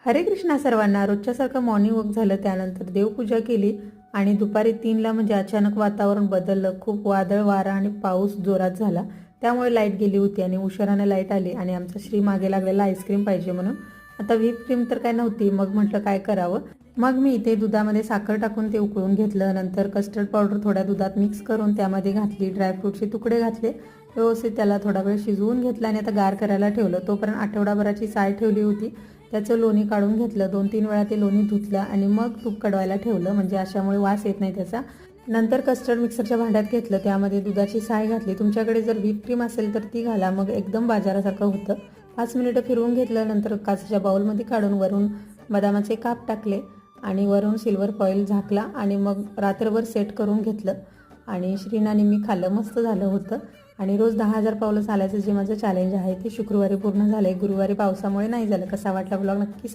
हरे कृष्णा सर्वांना. रोजच्यासारखं morning walk झालं, त्यानंतर देवपूजा केली आणि दुपारी 3ला म्हणजे अचानक वातावरण बदललं. खूप वादळ वारा आणि पाऊस जोरात झाला, त्यामुळे लाईट गेली होती आणि उशिराने लाईट आली आणि आमचा श्री मागे लागलेला आईस्क्रीम पाहिजे म्हणून. आता व्हीप क्रीम तर काय नव्हती, मग म्हटलं काय करावं. मग मी इथे दुधामध्ये साखर टाकून ते उकळून घेतलं. नंतर कस्टर्ड पावडर थोड्या दुधात मिक्स करून त्यामध्ये घातली, ड्रायफ्रूटचे तुकडे घातले, व्यवस्थित त्याला थोडा वेळ शिजवून घेतला आणि आता गार करायला ठेवलं. तोपर्यंत आठवडाभराची साय ठेवली होती, त्याचं लोणी काढून घेतलं. 2-3 वेळा ते लोणी धुतलं आणि मग तूप कडवायला ठेवलं, म्हणजे अशामुळे वास येत नाही त्याचा. नंतर कस्टर्ड मिक्सरच्या भांड्यात घेतलं, त्यामध्ये दुधाची साय घातली. तुमच्याकडे जर व्हीप क्रीम असेल तर ती घाला, मग एकदम बाजारासारखं होतं. 5 मिनिटं फिरवून घेतलं. नंतर काचेच्या बाउलमध्ये काढून वरून बदामाचे काप टाकले आणि वरून सिल्वर फॉईल झाकला आणि मग रात्रभर सेट करून घेतलं आणि श्रीनाने मी खाल्लं. मस्त झालं होतं. आणि रोज 10,000 पावलं चालायचं जे माझं चॅलेंज आहे ते शुक्रवारी पूर्ण झालं आहे. गुरुवारी पावसामुळे नाही झालं. कसा वाटला ब्लॉग नक्की